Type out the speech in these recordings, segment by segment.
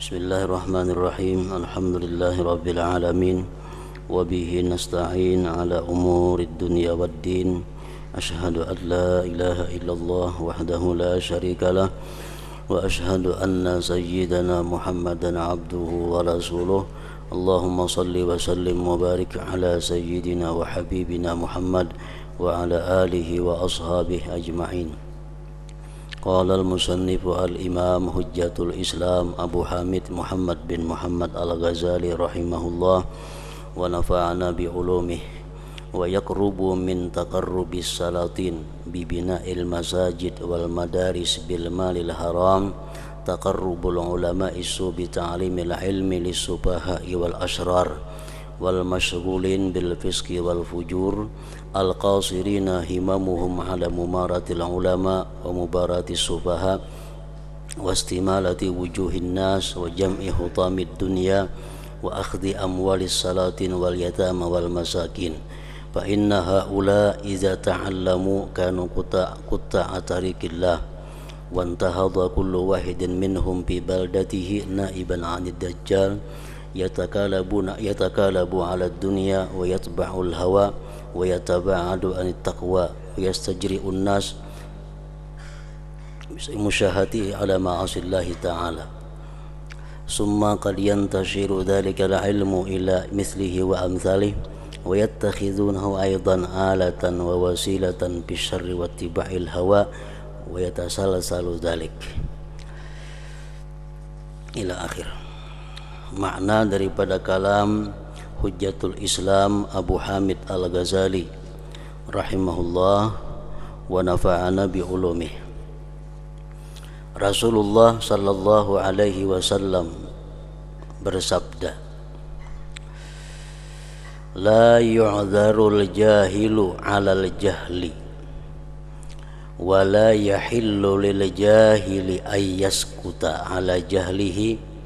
Bismillahirrahmanirrahim. Alhamdulillahirabbil alamin. Wa bihi nasta'in ala umurid dunya waddin. Asyhadu an la ilaha illallah wahdahu la syarikalah wa asyhadu anna sayyidana Muhammadan abduhu wa rasuluh. Allahumma salli wa sallim wa barik ala sayyidina wa habibina Muhammad wa ala alihi wa ashabihi ajma'in. Qala al-musannif al-imam hujjatul Islam Abu Hamid Muhammad bin Muhammad al-Ghazali rahimahullah wa nafa'ana bi ulumih wa yaqrubu min taqarrubis salatin bi bina'il masajid wal madaris bil malil haram taqarrubul ulama'i bi ta'limil ilmi lis-sufaha'i wal ashrar wal mashghulin bil fisqi wal fujur al qasirina himamuhum ala mumaratil ulama wa mubaratis sufaha wa istimalati wujuhin nas wa jam'i hutamid dunya wa akhdhi amwalis salatin wal yatama wal masakin fa inna haula idza ta'allamu kanu qutta tariqillah wa antahadha kullu wahidin minhum bi baldatihi naiban 'anid dajjal yatakalabu 'ala ad-dunya wa yatba'ul hawa wa yataba'adu 'anit taqwa wa yastajri'un nas musyahati 'ala ma'asillahi ta'ala summa qad yantashiru dhalika al-'ilmu ila mithlihi wa amthalihi wa yattakhidunahu aidan alatan wa wasilatan bisyarri wa ittiba'il hawa wa yatasalsalu dhalik ila akhir. Makna daripada kalam Hujjatul Islam Abu Hamid al-Ghazali rahimahullah wa nafa'ana bi ulumih. Rasulullah sallallahu alaihi wasallam bersabda, la yu'dzarul jahilu 'alal jahli wa la yahillu lil jahili ayyaskuta 'ala jahlihi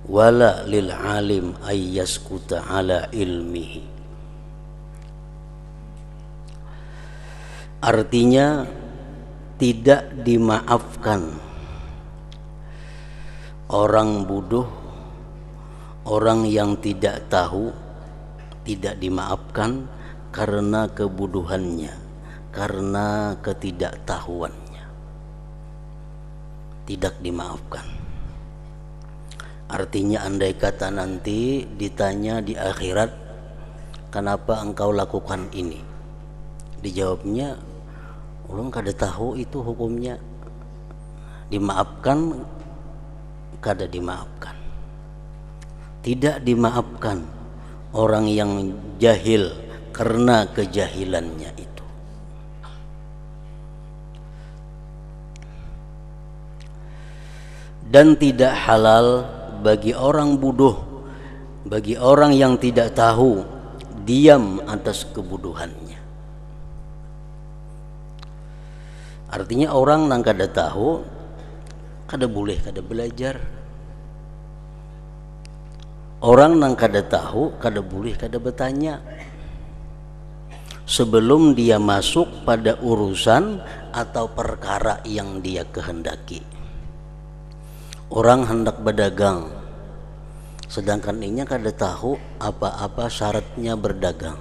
wala lil alim ayyaskuta 'ala ilmihi. Artinya tidak dimaafkan orang bodoh, orang yang tidak tahu, tidak dimaafkan karena kebodohannya, karena ketidaktahuannya, tidak dimaafkan. Artinya andai kata nanti ditanya di akhirat, kenapa engkau lakukan ini? Dijawabnya, ulun kada tahu itu hukumnya. Dimaafkan, kada dimaafkan. Tidak dimaafkan orang yang jahil karena kejahilannya itu. Dan tidak halal bagi orang bodoh, bagi orang yang tidak tahu, diam atas kebodohannya. Artinya orang yang kada tahu, kada boleh kada belajar. Orang yang kada tahu, kada boleh kada bertanya sebelum dia masuk pada urusan atau perkara yang dia kehendaki. Orang hendak berdagang, sedangkan inya kada tahu apa-apa syaratnya berdagang,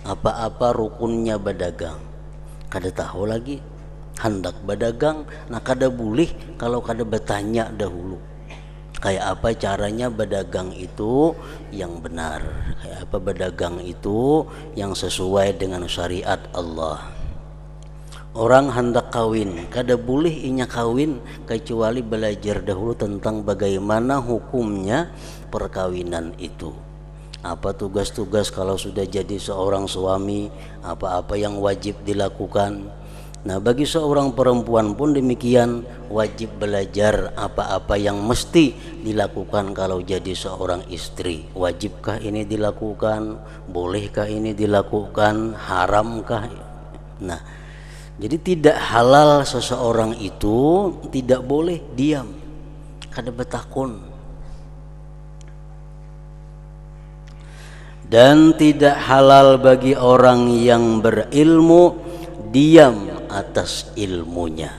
apa-apa rukunnya berdagang, kada tahu lagi. Hendak berdagang, nah kada boleh kalau kada bertanya dahulu. Kayak apa caranya berdagang itu yang benar, kayak apa berdagang itu yang sesuai dengan syariat Allah. Orang hendak kawin, kada boleh inya kawin kecuali belajar dahulu tentang bagaimana hukumnya perkawinan itu. Apa tugas-tugas kalau sudah jadi seorang suami, apa-apa yang wajib dilakukan. Nah, bagi seorang perempuan pun demikian, wajib belajar apa-apa yang mesti dilakukan kalau jadi seorang istri. Wajibkah ini dilakukan? Bolehkah ini dilakukan? Haramkah? Nah, jadi tidak halal seseorang itu tidak boleh diam, kada betakun. Dan tidak halal bagi orang yang berilmu diam atas ilmunya.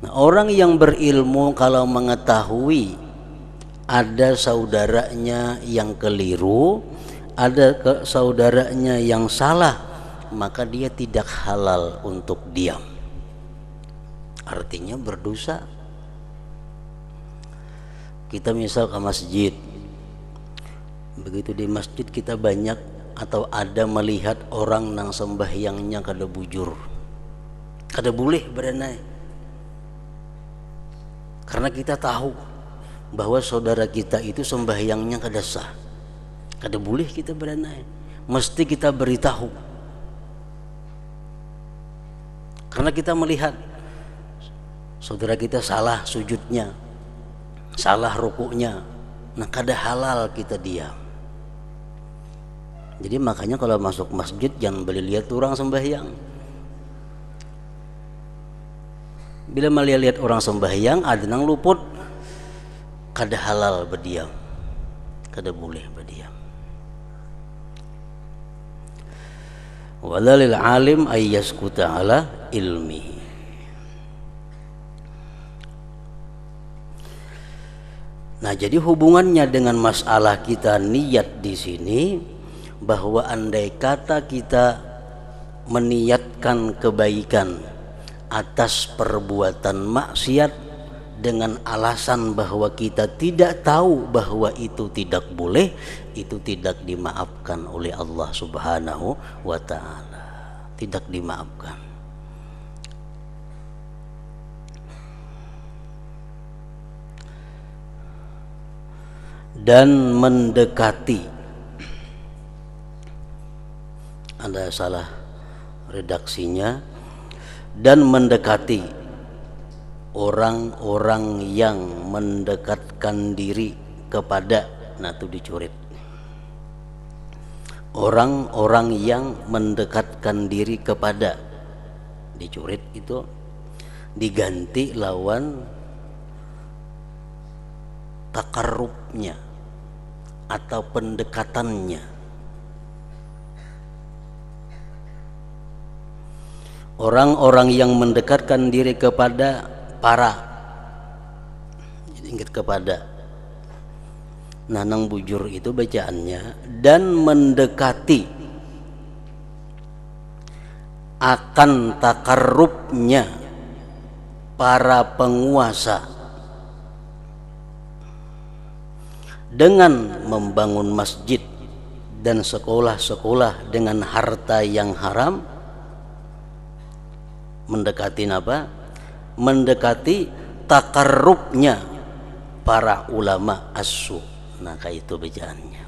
Nah, orang yang berilmu kalau mengetahui ada saudaranya yang keliru, ada saudaranya yang salah, maka dia tidak halal untuk diam. Artinya berdosa. Kita misal ke masjid, begitu di masjid kita banyak atau ada melihat orang nang sembahyangnya kada bujur, kada boleh berenai, karena kita tahu bahwa saudara kita itu sembahyangnya kada sah, kada boleh kita berenai, mesti kita beritahu, karena kita melihat saudara kita salah sujudnya, salah rukuknya, nah kada halal kita diam. Jadi makanya kalau masuk masjid jangan boleh lihat orang sembahyang. Bila melihat orang sembahyang ada nang luput, kada halal berdiam, kada boleh berdiam. Walalil alim ayyaskuta ala ilmihi. Nah, jadi hubungannya dengan masalah kita niat di sini, bahwa andai kata kita meniatkan kebaikan atas perbuatan maksiat dengan alasan bahwa kita tidak tahu bahwa itu tidak boleh, itu tidak dimaafkan oleh Allah Subhanahu wa ta'ala, tidak dimaafkan. Dan mendekati, ada salah redaksinya, dan mendekati orang-orang yang mendekatkan diri kepada, nah itu dicurit, orang-orang yang mendekatkan diri kepada, dicurit itu diganti lawan takarrubnya atau pendekatannya. Orang-orang yang mendekatkan diri kepada para, ingat kepada, nanang bujur itu bacaannya, dan mendekati akan takarrubnya para penguasa dengan membangun masjid dan sekolah-sekolah dengan harta yang haram. Mendekati apa? Mendekati takarrubnya para ulama as-su. Nah, kayak itu bacaannya.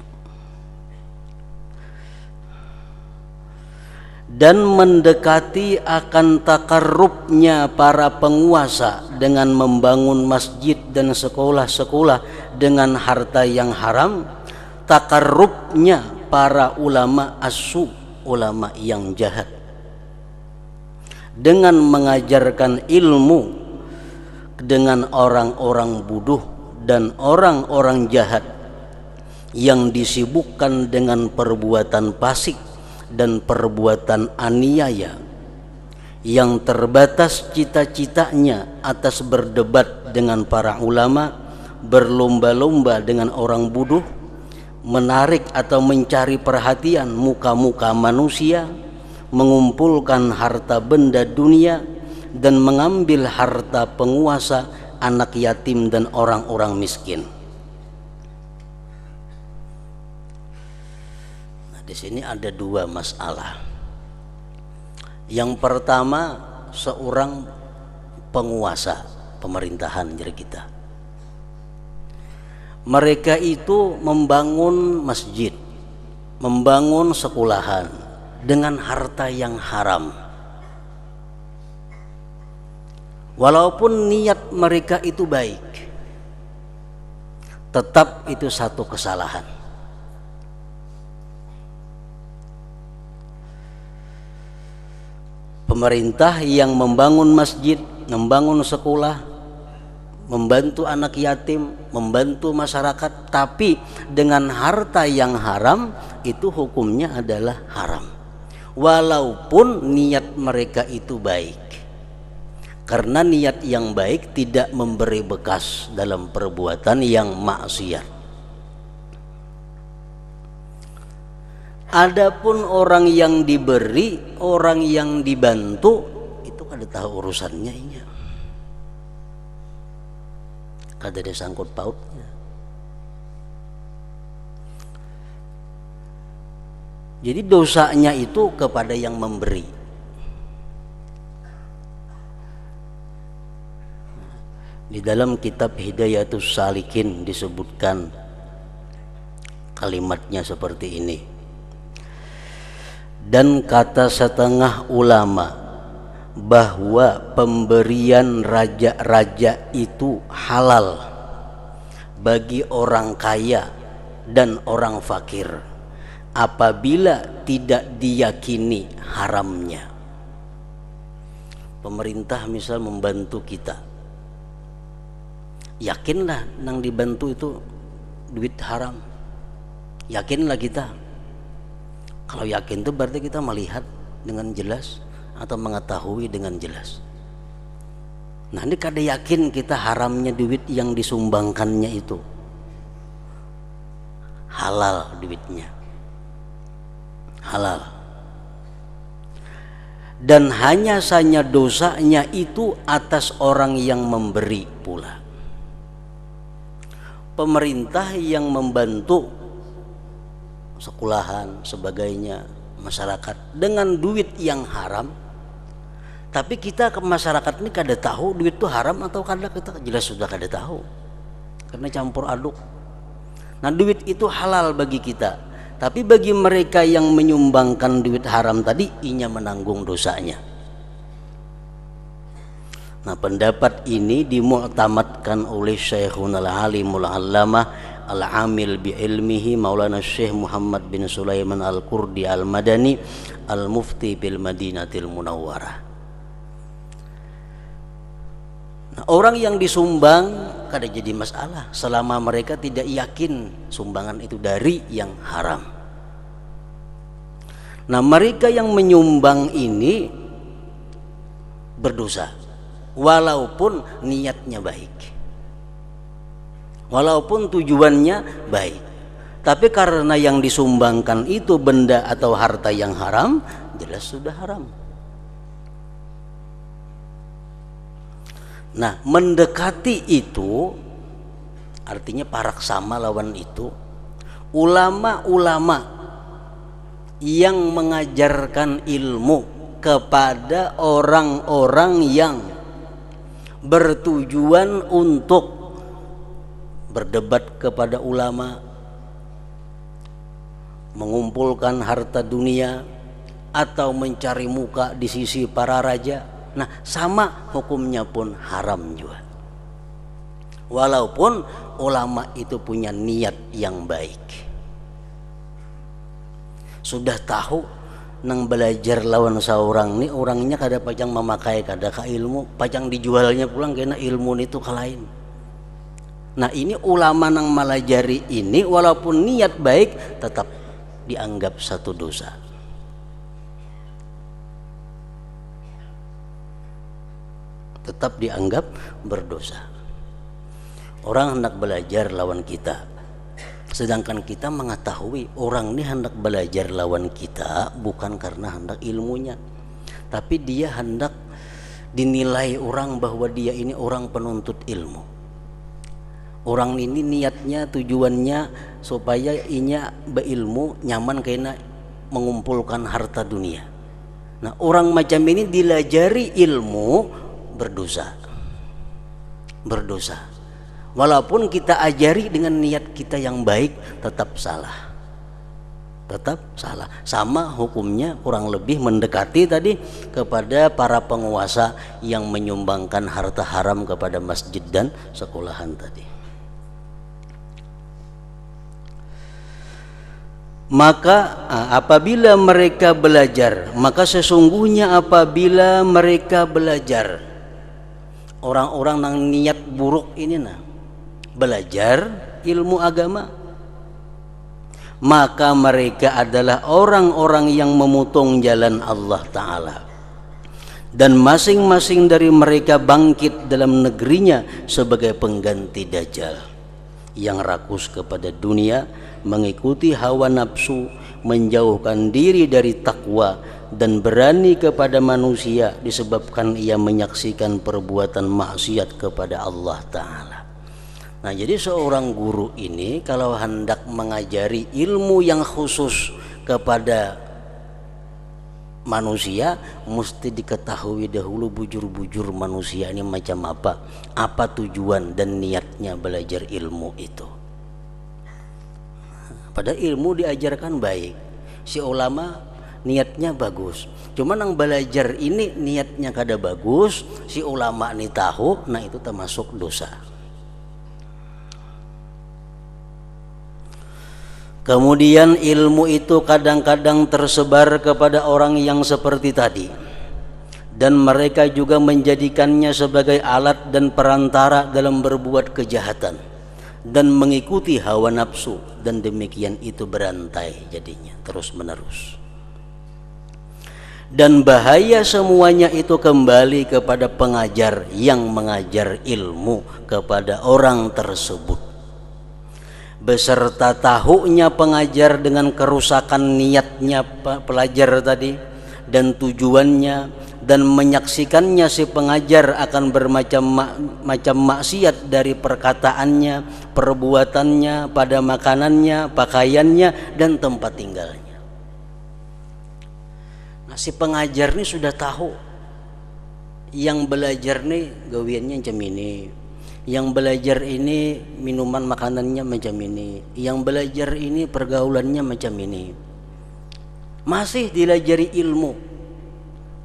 Dan mendekati akan takarrubnya para penguasa dengan membangun masjid dan sekolah-sekolah dengan harta yang haram. Takarrubnya para ulama as-su, ulama yang jahat, dengan mengajarkan ilmu dengan orang-orang bodoh dan orang-orang jahat yang disibukkan dengan perbuatan fasik dan perbuatan aniaya, yang terbatas cita-citanya atas berdebat dengan para ulama, berlomba-lomba dengan orang bodoh, menarik atau mencari perhatian muka-muka manusia, mengumpulkan harta benda dunia, dan mengambil harta penguasa, anak yatim dan orang-orang miskin. Nah, di sini ada dua masalah. Yang pertama, seorang penguasa pemerintahan jadi kita. Mereka itu membangun masjid, membangun sekolahan dengan harta yang haram. Walaupun niat mereka itu baik, tetap itu satu kesalahan. Pemerintah yang membangun masjid, membangun sekolah, membantu anak yatim, membantu masyarakat, tapi dengan harta yang haram, itu hukumnya adalah haram. Walaupun niat mereka itu baik, Karena niat yang baik tidak memberi bekas dalam perbuatan yang maksiat. Adapun orang yang diberi, orang yang dibantu, itu kada tahu urusannya iya. Kada ada sangkut pautnya. Jadi dosanya itu kepada yang memberi. Di dalam kitab Hidayatus Salikin disebutkan kalimatnya seperti ini. Dan kata setengah ulama bahwa pemberian raja-raja itu halal bagi orang kaya dan orang fakir apabila tidak diyakini haramnya. Pemerintah misal membantu kita, yakinlah nang dibantu itu duit haram, yakinlah kita. Kalau yakin itu berarti kita melihat dengan jelas atau mengetahui dengan jelas. Nah ini kada yakin kita haramnya duit yang disumbangkannya itu, halal duitnya, halal. Dan hanya saja dosanya itu atas orang yang memberi pula. Pemerintah yang membantu sekolahan sebagainya masyarakat dengan duit yang haram, tapi kita ke masyarakat ini kada tahu duit itu haram atau kada, kita jelas sudah kada tahu karena campur aduk. Nah duit itu halal bagi kita, tapi bagi mereka yang menyumbangkan duit haram tadi, inya menanggung dosanya. Nah pendapat ini dimu'tamadkan oleh Syekhun al-Alimul Allamah al-Amil bi ilmihi Maulana Syekh Muhammad bin Sulaiman al-Qurdi al-Madani al-Mufti bil Madinatil Munawwarah. Nah, orang yang disumbang kada jadi masalah selama mereka tidak yakin sumbangan itu dari yang haram. Nah mereka yang menyumbang ini berdosa walaupun niatnya baik, walaupun tujuannya baik, tapi karena yang disumbangkan itu benda atau harta yang haram, jelas sudah haram. Nah mendekati itu artinya paraksama lawan itu, ulama-ulama yang mengajarkan ilmu kepada orang-orang yang bertujuan untuk berdebat kepada ulama, mengumpulkan harta dunia, atau mencari muka di sisi para raja. Nah sama hukumnya pun haram juga, walaupun ulama itu punya niat yang baik. Sudah tahu nang belajar lawan seorang ni orangnya kada pajang memakai kada ka ilmu, pajang dijualnya pulang kena ilmu itu kalain. Nah ini ulama nang melajari ini walaupun niat baik tetap dianggap satu dosa. Tetap dianggap berdosa. Orang hendak belajar lawan kita, sedangkan kita mengetahui orang ini hendak belajar lawan kita bukan karena hendak ilmunya, tapi dia hendak dinilai orang bahwa dia ini orang penuntut ilmu. Orang ini niatnya tujuannya supaya inya berilmu nyaman kena mengumpulkan harta dunia. Nah orang macam ini dilajari ilmu berdosa, berdosa. Walaupun kita ajari dengan niat kita yang baik tetap salah, tetap salah. Sama hukumnya kurang lebih mendekati tadi kepada para penguasa yang menyumbangkan harta haram kepada masjid dan sekolahan tadi. Maka apabila mereka belajar, maka sesungguhnya apabila mereka belajar, orang-orang yang niat buruk ini belajar ilmu agama, maka mereka adalah orang-orang yang memotong jalan Allah Ta'ala dan masing-masing dari mereka bangkit dalam negerinya sebagai pengganti Dajjal yang rakus kepada dunia, mengikuti hawa nafsu, menjauhkan diri dari takwa, dan berani kepada manusia disebabkan ia menyaksikan perbuatan maksiat kepada Allah Ta'ala. Nah, jadi seorang guru ini kalau hendak mengajari ilmu yang khusus kepada manusia, mesti diketahui dahulu bujur-bujur manusia ini macam apa tujuan dan niatnya belajar ilmu itu. Pada ilmu diajarkan baik, si ulama niatnya bagus, cuman yang belajar ini niatnya kada bagus, si ulama ini tahu, nah itu termasuk dosa. Kemudian ilmu itu kadang-kadang tersebar kepada orang yang seperti tadi, dan mereka juga menjadikannya sebagai alat dan perantara dalam berbuat kejahatan dan mengikuti hawa nafsu, dan demikian itu berantai jadinya terus menerus. Dan bahaya semuanya itu kembali kepada pengajar yang mengajar ilmu kepada orang tersebut, beserta tahunya pengajar dengan kerusakan niatnya pelajar tadi dan tujuannya, dan menyaksikannya si pengajar akan bermacam-macam maksiat dari perkataannya, perbuatannya, pada makanannya, pakaiannya, dan tempat tinggalnya. Nah, si pengajar ini sudah tahu yang belajar nih gawiannya macam ini, yang belajar ini minuman makanannya macam ini, yang belajar ini pergaulannya macam ini, masih dilajari ilmu.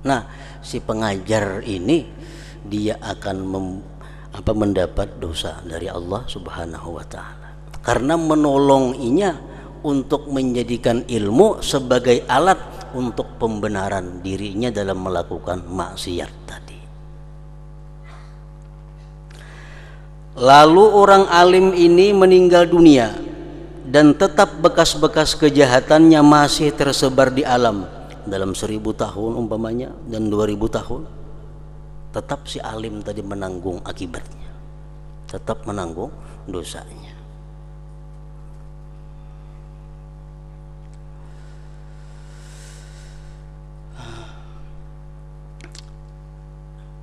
Nah, si pengajar ini dia akan mendapat dosa dari Allah Subhanahu wa Ta'ala, karena menolonginya untuk menjadikan ilmu sebagai alat untuk pembenaran dirinya dalam melakukan maksiat tadi. Lalu orang alim ini meninggal dunia, dan tetap bekas-bekas kejahatannya masih tersebar di alam. Dalam 1000 tahun umpamanya dan 2000 tahun, tetap si alim tadi menanggung akibatnya, tetap menanggung dosanya.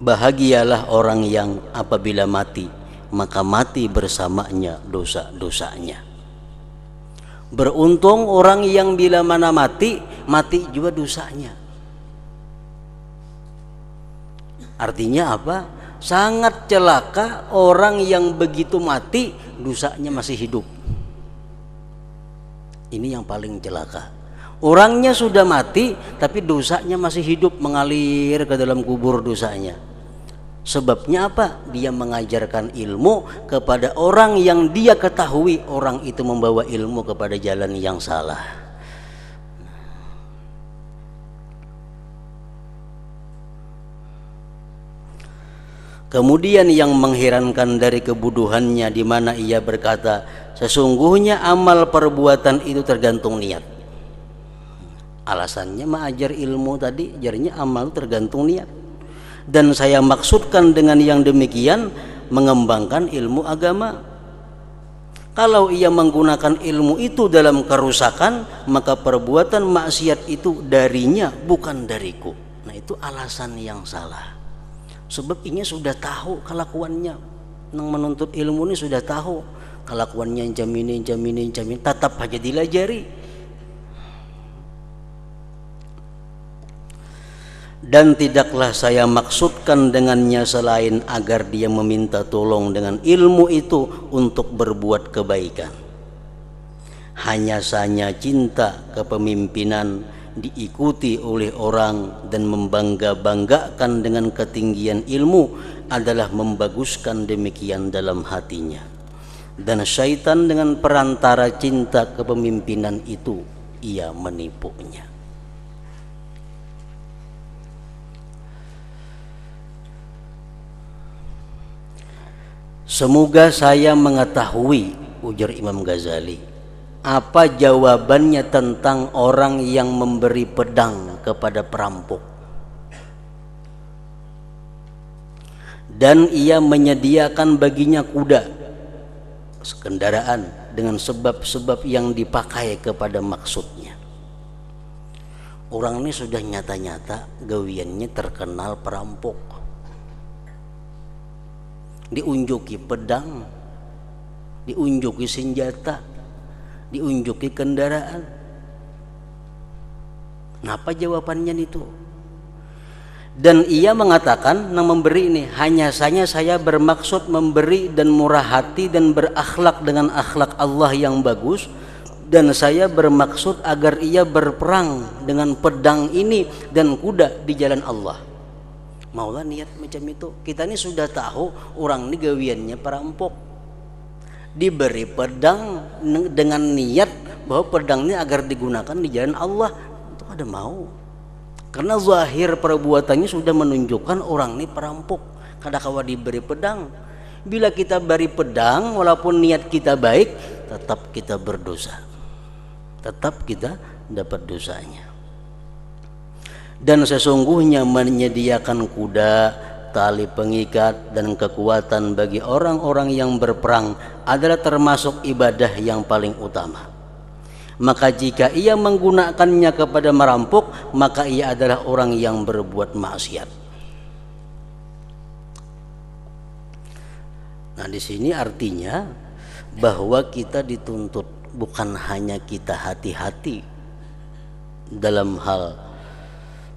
Bahagialah orang yang apabila mati, maka mati bersamanya dosa-dosanya. Beruntung orang yang bila mana mati, mati juga dosanya. Artinya apa? Sangat celaka orang yang begitu mati, dosanya masih hidup. Ini yang paling celaka. Orangnya sudah mati, tapi dosanya masih hidup, mengalir ke dalam kubur dosanya. Sebabnya apa? Dia mengajarkan ilmu kepada orang yang dia ketahui orang itu membawa ilmu kepada jalan yang salah. Kemudian yang mengherankan dari kebodohannya, di mana ia berkata, sesungguhnya amal perbuatan itu tergantung niat. Alasannya mengajar ilmu tadi, jadinya amal tergantung niat. Dan saya maksudkan dengan yang demikian mengembangkan ilmu agama. Kalau ia menggunakan ilmu itu dalam kerusakan, maka perbuatan maksiat itu darinya, bukan dariku. Nah, itu alasan yang salah. Sebab ini sudah tahu kelakuannya, yang menuntut ilmu ini sudah tahu kelakuannya jam ini, tetap aja dilajari. Dan tidaklah saya maksudkan dengannya selain agar dia meminta tolong dengan ilmu itu untuk berbuat kebaikan. Hanya saja cinta kepemimpinan diikuti oleh orang dan membangga-banggakan dengan ketinggian ilmu adalah membaguskan demikian dalam hatinya. Dan syaitan dengan perantara cinta kepemimpinan itu ia menipunya. Semoga saya mengetahui, ujar Imam Ghazali, apa jawabannya tentang orang yang memberi pedang kepada perampok. dan ia menyediakan baginya kuda, kendaraan dengan sebab-sebab yang dipakai kepada maksudnya. Orang ini sudah nyata-nyata gawiannya terkenal perampok, diunjuki pedang, diunjuki senjata, diunjuki kendaraan. Apa jawabannya itu? Dan ia mengatakan, nang memberi ini, hanya saja saya bermaksud memberi dan murah hati dan berakhlak dengan akhlak Allah yang bagus, dan saya bermaksud agar ia berperang dengan pedang ini dan kuda di jalan Allah. Maulah niat macam itu. Kita ini sudah tahu orang ini gawiannya perampok, diberi pedang dengan niat bahwa pedang ini agar digunakan di jalan Allah, itu ada mau. Karena zahir perbuatannya sudah menunjukkan orang ini perampok. Kadang-kala diberi pedang, bila kita beri pedang walaupun niat kita baik, tetap kita berdosa, tetap kita dapat dosanya. Dan sesungguhnya menyediakan kuda, tali pengikat, dan kekuatan bagi orang-orang yang berperang adalah termasuk ibadah yang paling utama. Maka jika ia menggunakannya kepada merampok, maka ia adalah orang yang berbuat maksiat. Nah, di sini artinya bahwa kita dituntut bukan hanya kita hati-hati dalam hal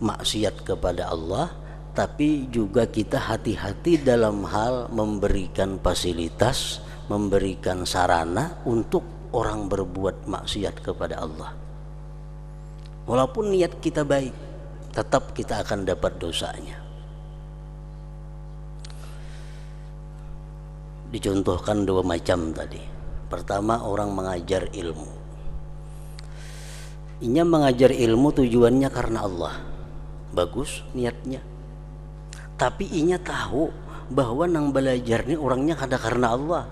maksiat kepada Allah, tapi juga kita hati-hati dalam hal memberikan fasilitas, memberikan sarana untuk orang berbuat maksiat kepada Allah. Walaupun niat kita baik, tetap kita akan dapat dosanya. Dicontohkan dua macam tadi. Pertama, orang mengajar ilmu. Inya mengajar ilmu tujuannya karena Allah, bagus niatnya. Tapi inya tahu bahwa nang belajar ini orangnya kada karena Allah.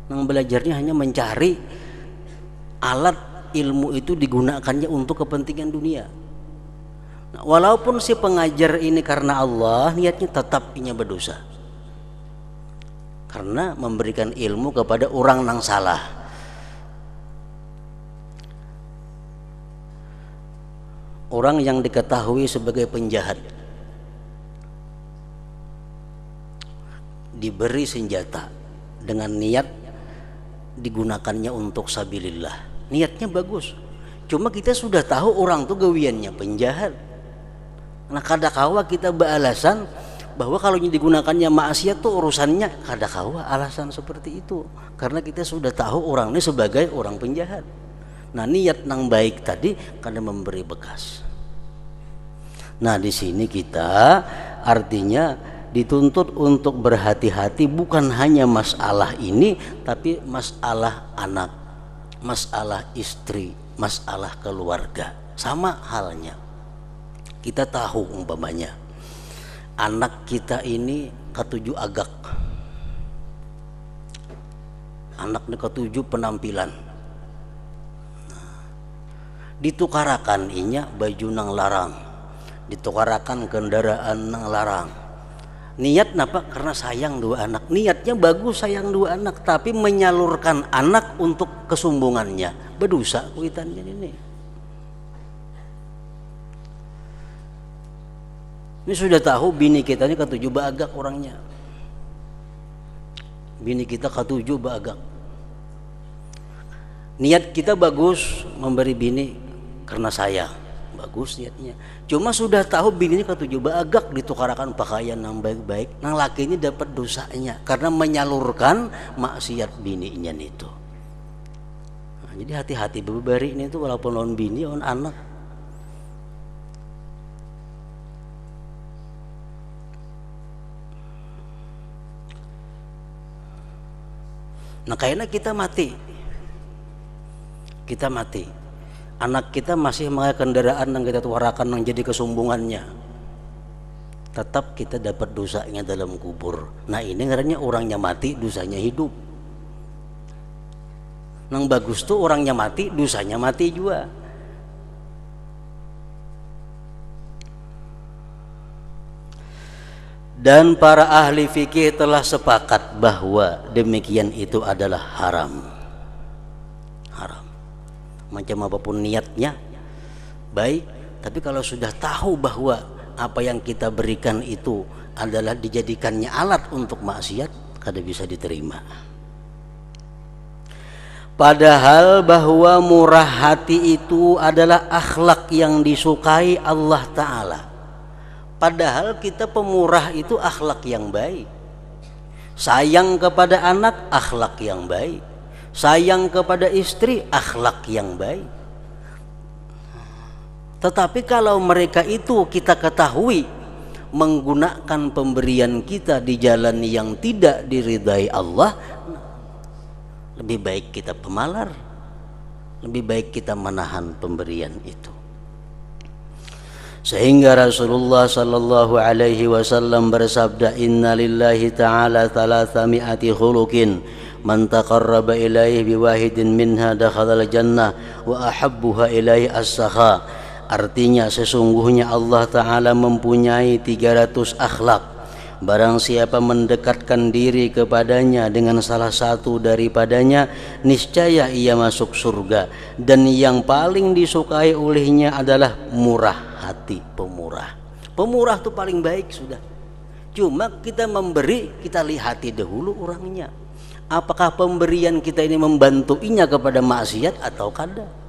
Nang belajarnya hanya mencari alat ilmu itu digunakannya untuk kepentingan dunia. Nah, walaupun si pengajar ini karena Allah, niatnya tetap inya berdosa, karena memberikan ilmu kepada orang nang salah. Orang yang diketahui sebagai penjahat diberi senjata dengan niat digunakannya untuk sabilillah, niatnya bagus. Cuma kita sudah tahu orang tuh gawiannya penjahat. Nah, kadang-kala kita beralasan bahwa kalau digunakannya maksiat tuh urusannya, kadang-kala alasan seperti itu karena kita sudah tahu orang ini sebagai orang penjahat. Nah, niat nang baik tadi karena memberi bekas. Nah, di sini kita artinya dituntut untuk berhati-hati bukan hanya masalah ini, tapi masalah anak, masalah istri, masalah keluarga. Sama halnya, kita tahu umpamanya anak kita ini ketujuh agak, anaknya ketujuh penampilan, ditukarakan inya baju nang larang, ditukarakan kendaraan nang larang. Niat napa? Karena sayang dua anak. Niatnya bagus, sayang dua anak, tapi menyalurkan anak untuk kesombongannya, berdosa kuitannya ini. Ini sudah tahu bini kita ini ketujuh bagak orangnya. Bini kita ketujuh bagak. Niat kita bagus memberi bini karena sayang, bagus niatnya. Cuma sudah tahu bininya ketujuh bagak, ditukarakan pakaian yang baik-baik, nang lakinya dapat dosanya karena menyalurkan maksiat bininya itu. Nah, jadi hati-hati bebari ini tuh walaupun lawan bini, lawan anak. Nah, kayaknya kita mati, anak kita masih mengenai kendaraan yang kita tuarakan yang jadi kesombongannya, tetap kita dapat dosanya dalam kubur. Nah, ini ngarannya orangnya mati, dosanya hidup. Nang bagus tuh orangnya mati, dosanya mati juga. Dan para ahli fikih telah sepakat bahwa demikian itu adalah haram. Haram. Macam apapun niatnya baik, tapi kalau sudah tahu bahwa apa yang kita berikan itu adalah dijadikannya alat untuk maksiat, kada bisa diterima. Padahal bahwa murah hati itu adalah akhlak yang disukai Allah Ta'ala. Padahal kita pemurah itu akhlak yang baik. Sayang kepada anak, akhlak yang baik. Sayang kepada istri, akhlak yang baik. Tetapi kalau mereka itu kita ketahui menggunakan pemberian kita di jalan yang tidak diridai Allah, lebih baik kita pemalar, lebih baik kita menahan pemberian itu. Sehingga Rasulullah sallallahu alaihi wasallam bersabda, inna lillahi ta'ala thalathami'ati khuluqin man taqarraba ilaihi biwahidin minha dakhalal jannah wa ahabbuha ilaihi as-sakha. Artinya sesungguhnya Allah Ta'ala mempunyai 300 akhlak. Barang siapa mendekatkan diri kepadanya dengan salah satu daripadanya, niscaya ia masuk surga. Dan yang paling disukai olehnya adalah murah hati, pemurah. Pemurah itu paling baik sudah. Cuma kita memberi, kita lihati dahulu orangnya. Apakah pemberian kita ini membantuinya kepada maksiat atau kada?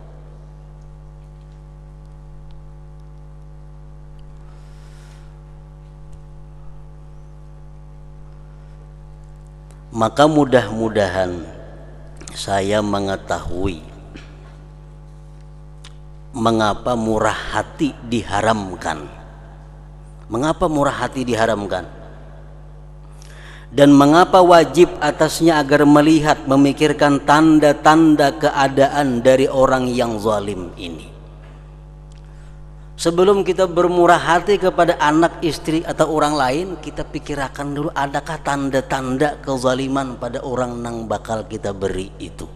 Maka mudah-mudahan saya mengetahui mengapa murah hati diharamkan. Mengapa murah hati diharamkan? Dan mengapa wajib atasnya agar melihat, memikirkan tanda-tanda keadaan dari orang yang zalim ini. Sebelum kita bermurah hati kepada anak, istri atau orang lain, kita pikirkan dulu adakah tanda-tanda kezaliman pada orang yang bakal kita beri itu.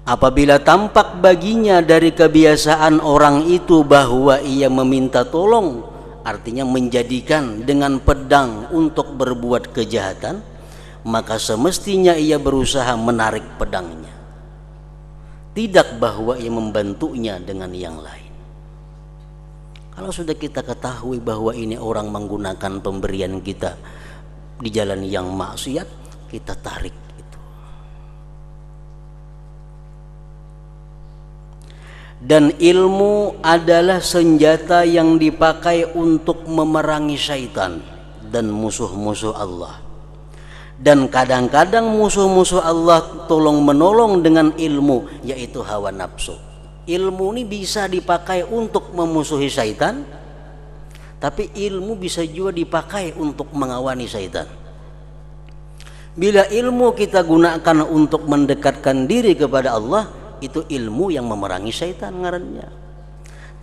Apabila tampak baginya dari kebiasaan orang itu bahwa ia meminta tolong, artinya menjadikan dengan pedang untuk berbuat kejahatan, maka semestinya ia berusaha menarik pedangnya. Tidak bahwa ia membantunya dengan yang lain. Kalau sudah kita ketahui bahwa ini orang menggunakan pemberian kita di jalan yang maksiat, kita tarik itu. Dan ilmu adalah senjata yang dipakai untuk memerangi syaitan dan musuh-musuh Allah. Dan kadang-kadang musuh-musuh Allah tolong menolong dengan ilmu, yaitu hawa nafsu. Ilmu ini bisa dipakai untuk memusuhi syaitan, tapi ilmu bisa juga dipakai untuk mengawani syaitan. Bila ilmu kita gunakan untuk mendekatkan diri kepada Allah, itu ilmu yang memerangi syaitan ngarannya.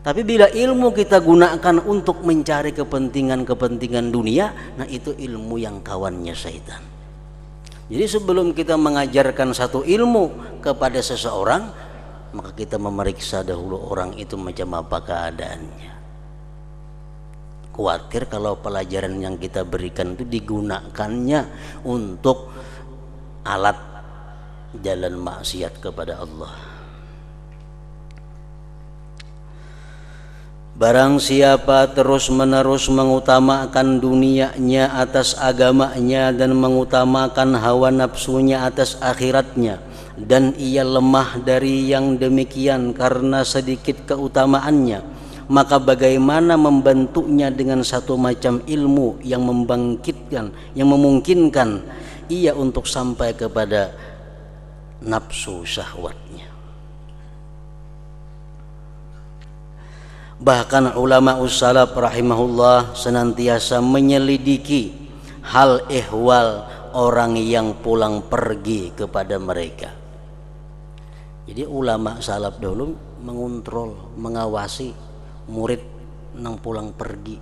Tapi bila ilmu kita gunakan untuk mencari kepentingan dunia, nah itu ilmu yang kawannya syaitan. Jadi sebelum kita mengajarkan satu ilmu kepada seseorang, maka kita memeriksa dahulu orang itu macam apa keadaannya. Khawatir kalau pelajaran yang kita berikan itu digunakannya untuk alat jalan maksiat kepada Allah. Barang siapa terus-menerus mengutamakan dunianya atas agamanya dan mengutamakan hawa nafsunya atas akhiratnya, dan ia lemah dari yang demikian karena sedikit keutamaannya, maka bagaimana membantunya dengan satu macam ilmu yang membangkitkan, yang memungkinkan ia untuk sampai kepada nafsu syahwatnya. Bahkan ulama ussalaf rahimahullah senantiasa menyelidiki hal ehwal orang yang pulang pergi kepada mereka. Jadi ulama salaf dahulu mengontrol, mengawasi murid nang pulang pergi,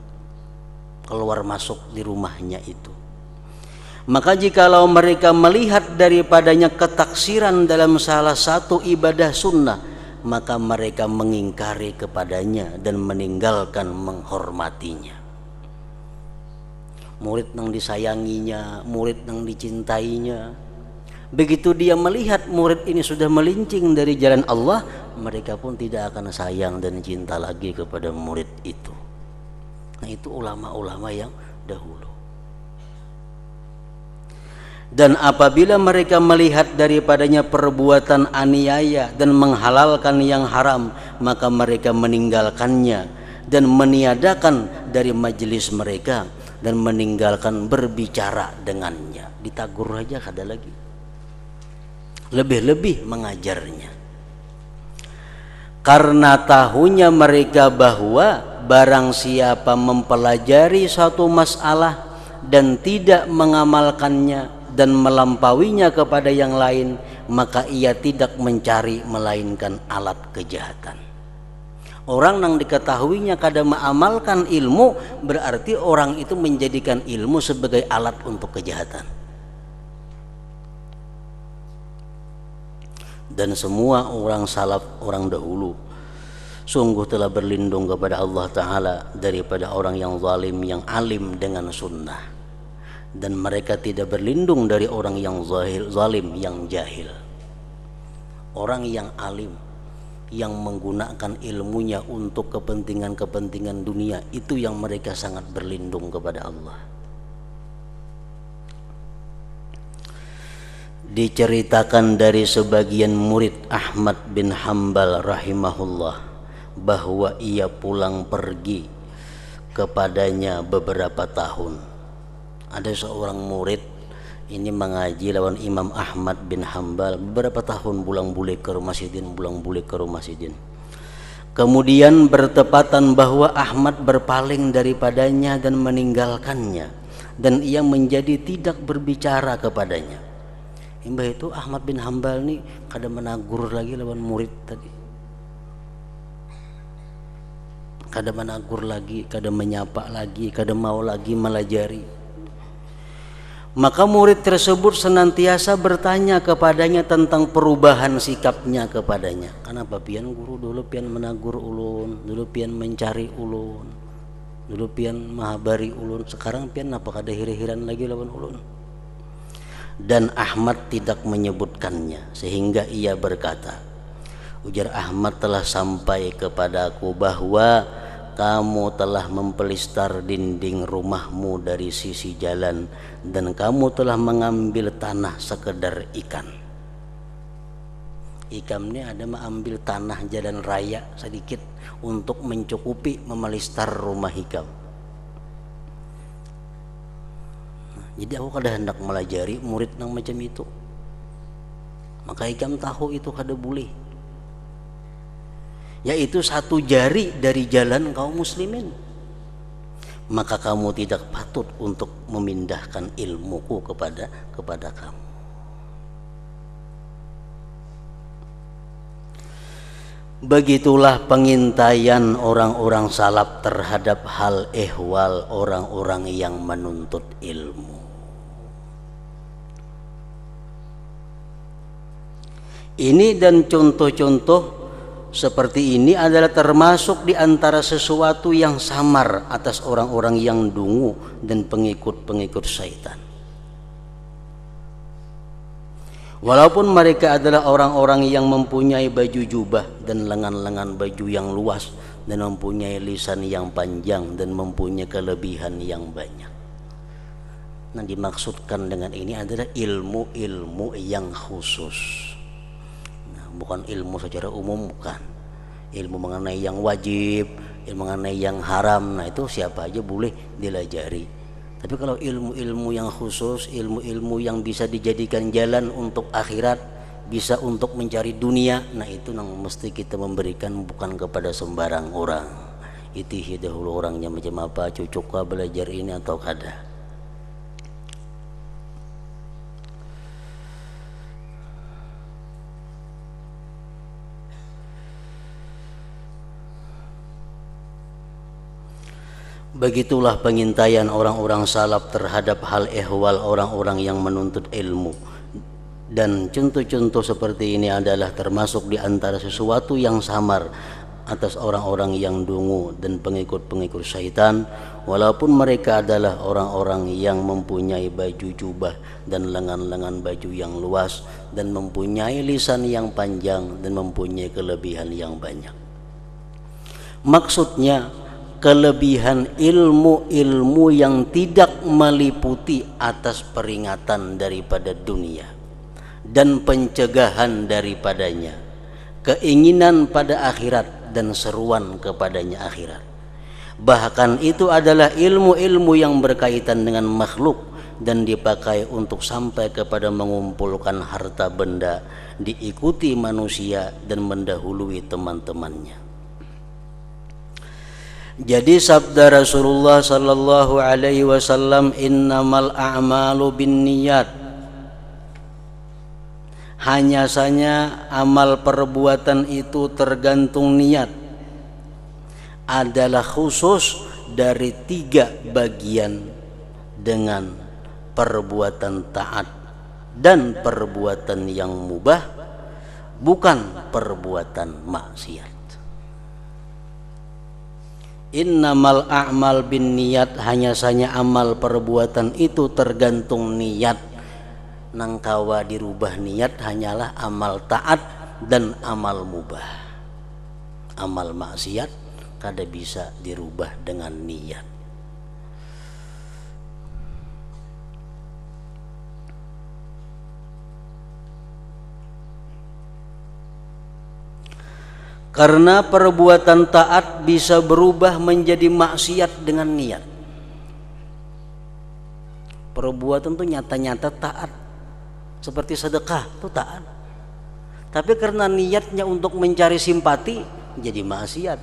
keluar masuk di rumahnya itu. Maka jikalau mereka melihat daripadanya ketaksiran dalam salah satu ibadah sunnah, maka mereka mengingkari kepadanya dan meninggalkan menghormatinya. murid yang disayanginya, murid yang dicintainya. Begitu dia melihat murid ini sudah melincing dari jalan Allah, mereka pun tidak akan sayang dan cinta lagi kepada murid itu. Nah, itu ulama-ulama yang dahulu. Dan apabila mereka melihat daripadanya perbuatan aniaya dan menghalalkan yang haram, maka mereka meninggalkannya dan meniadakan dari majelis mereka dan meninggalkan berbicara dengannya. Ditagur aja kada lagi, lebih-lebih mengajarnya, karena tahunya mereka bahwa barang siapa mempelajari suatu masalah dan tidak mengamalkannya dan melampauinya kepada yang lain, maka ia tidak mencari melainkan alat kejahatan. Orang yang diketahuinya kada mengamalkan ilmu, berarti orang itu menjadikan ilmu sebagai alat untuk kejahatan. Dan semua orang salaf, orang dahulu, sungguh telah berlindung kepada Allah Ta'ala daripada orang yang zalim, yang alim dengan sunnah. Dan mereka tidak berlindung dari orang yang zalim, yang jahil. Orang yang alim, yang menggunakan ilmunya untuk kepentingan-kepentingan dunia, itu yang mereka sangat berlindung kepada Allah. Diceritakan dari sebagian murid Ahmad bin Hanbal rahimahullah bahwa ia pulang pergi kepadanya beberapa tahun. Ada seorang murid ini mengaji lawan Imam Ahmad bin Hanbal beberapa tahun, bulang-bulik ke rumah sidin, bulang-bulik ke rumah sidin. Kemudian bertepatan bahwa Ahmad berpaling daripadanya dan meninggalkannya, dan ia menjadi tidak berbicara kepadanya. Imbah itu Ahmad bin Hanbal nih kada menagur lagi lawan murid tadi, kada menagur lagi, kada menyapa lagi, kada mau lagi melajari. Maka murid tersebut senantiasa bertanya kepadanya tentang perubahan sikapnya kepadanya. Kenapa pian guru dulu pian menagur ulun, dulu pian mencari ulun, dulu pian mahabari ulun, sekarang pian apa kada hiri-hiran lagi lawan ulun? Dan Ahmad tidak menyebutkannya, sehingga ia berkata, ujar Ahmad, telah sampai kepadaku bahwa kamu telah mempelistar dinding rumahmu dari sisi jalan, dan kamu telah mengambil tanah sekedar ikan. Ikan ini ada mengambil tanah jalan raya sedikit untuk mencukupi memelistar rumah hikam. Jadi aku kada hendak melajari murid yang macam itu. Maka hikam tahu itu kada boleh, yaitu satu jari dari jalan kaum muslimin. Maka kamu tidak patut untuk memindahkan ilmuku kepada kamu. Begitulah pengintaian orang-orang salaf terhadap hal ehwal orang-orang yang menuntut ilmu. Ini dan contoh-contoh seperti ini adalah termasuk di antara sesuatu yang samar atas orang-orang yang dungu dan pengikut-pengikut syaitan. Walaupun mereka adalah orang-orang yang mempunyai baju jubah dan lengan-lengan baju yang luas, dan mempunyai lisan yang panjang, dan mempunyai kelebihan yang banyak. Nah, dimaksudkan dengan ini adalah ilmu-ilmu yang khusus. Bukan ilmu secara umum, bukan. Ilmu mengenai yang wajib, ilmu mengenai yang haram, nah itu siapa aja boleh dilajari. Tapi kalau ilmu-ilmu yang khusus, ilmu-ilmu yang bisa dijadikan jalan untuk akhirat, bisa untuk mencari dunia, nah itu yang mesti kita memberikan, bukan kepada sembarang orang. Itihi dahulu orangnya macam apa, cucuk belajar ini atau kada. Begitulah pengintaian orang-orang salaf terhadap hal ehwal orang-orang yang menuntut ilmu. Dan contoh-contoh seperti ini adalah termasuk di antara sesuatu yang samar atas orang-orang yang dungu dan pengikut-pengikut syaitan, walaupun mereka adalah orang-orang yang mempunyai baju jubah dan lengan-lengan baju yang luas, dan mempunyai lisan yang panjang, dan mempunyai kelebihan yang banyak. Maksudnya kelebihan ilmu-ilmu yang tidak meliputi atas peringatan daripada dunia dan pencegahan daripadanya, keinginan pada akhirat dan seruan kepadanya akhirat. Bahkan itu adalah ilmu-ilmu yang berkaitan dengan makhluk dan dipakai untuk sampai kepada mengumpulkan harta benda, diikuti manusia dan mendahului teman-temannya. Jadi sabda Rasulullah sallallahu alaihi wasallam, innamal a'malu binniyat, hanya saja amal perbuatan itu tergantung niat, adalah khusus dari 3 bagian dengan perbuatan taat dan perbuatan yang mubah, bukan perbuatan maksiat. Innamal a'mal bin niyat, hanya saja amal perbuatan itu tergantung niat. Nangkawa dirubah niat hanyalah amal taat dan amal mubah. Amal maksiat kada bisa dirubah dengan niat. Karena perbuatan taat bisa berubah menjadi maksiat dengan niat. Perbuatan itu nyata-nyata taat, seperti sedekah itu taat, tapi karena niatnya untuk mencari simpati jadi maksiat.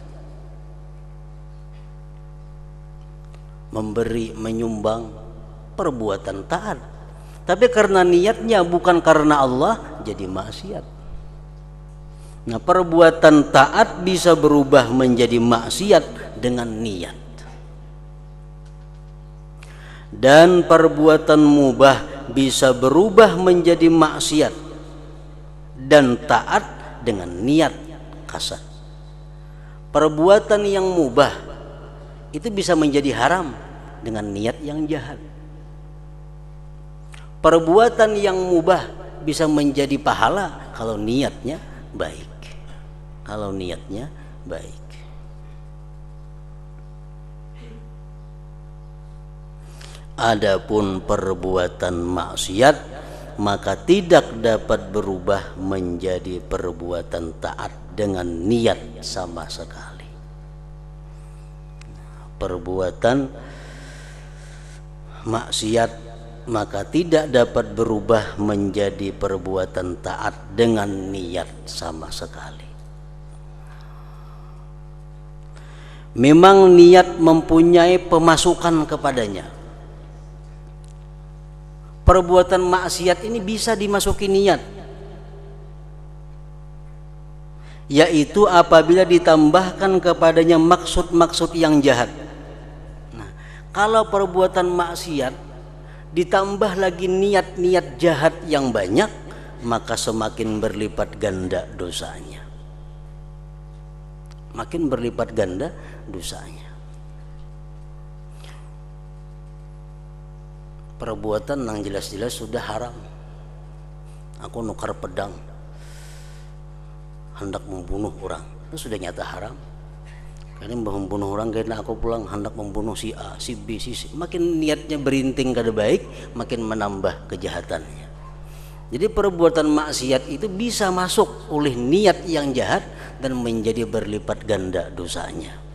Memberi, menyumbang, perbuatan taat, tapi karena niatnya bukan karena Allah jadi maksiat. Nah, perbuatan taat bisa berubah menjadi maksiat dengan niat, dan perbuatan mubah bisa berubah menjadi maksiat dan taat dengan niat kasar. Perbuatan yang mubah itu bisa menjadi haram dengan niat yang jahat. Perbuatan yang mubah bisa menjadi pahala kalau niatnya baik. Kalau niatnya baik. Adapun perbuatan maksiat maka tidak dapat berubah menjadi perbuatan taat dengan niat sama sekali. Perbuatan maksiat maka tidak dapat berubah menjadi perbuatan taat dengan niat sama sekali. Memang niat mempunyai pemasukan kepadanya. Perbuatan maksiat ini bisa dimasuki niat, yaitu apabila ditambahkan kepadanya maksud-maksud yang jahat. Nah, kalau perbuatan maksiat ditambah lagi niat-niat jahat yang banyak, maka semakin berlipat ganda dosanya. Makin berlipat ganda dosanya. Perbuatan yang jelas-jelas sudah haram. Aku nukar pedang hendak membunuh orang, itu sudah nyata haram. Karena membunuh orang karena aku pulang hendak membunuh si A, si B, si C. Makin niatnya berinting kada baik, makin menambah kejahatannya. Jadi perbuatan maksiat itu bisa masuk oleh niat yang jahat dan menjadi berlipat ganda dosanya.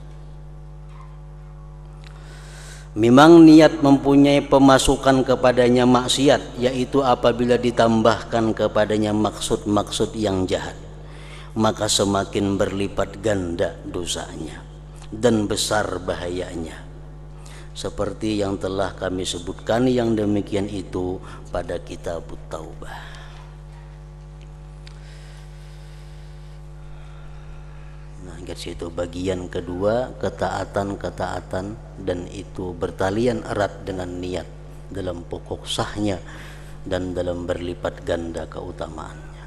Memang niat mempunyai pemasukan kepadanya maksiat, yaitu apabila ditambahkan kepadanya maksud-maksud yang jahat, maka semakin berlipat ganda dosanya dan besar bahayanya. Seperti yang telah kami sebutkan yang demikian itu pada kitab Taubah. Nah, ingat situ bagian kedua, ketaatan-ketaatan, dan itu bertalian erat dengan niat dalam pokok sahnya dan dalam berlipat ganda keutamaannya.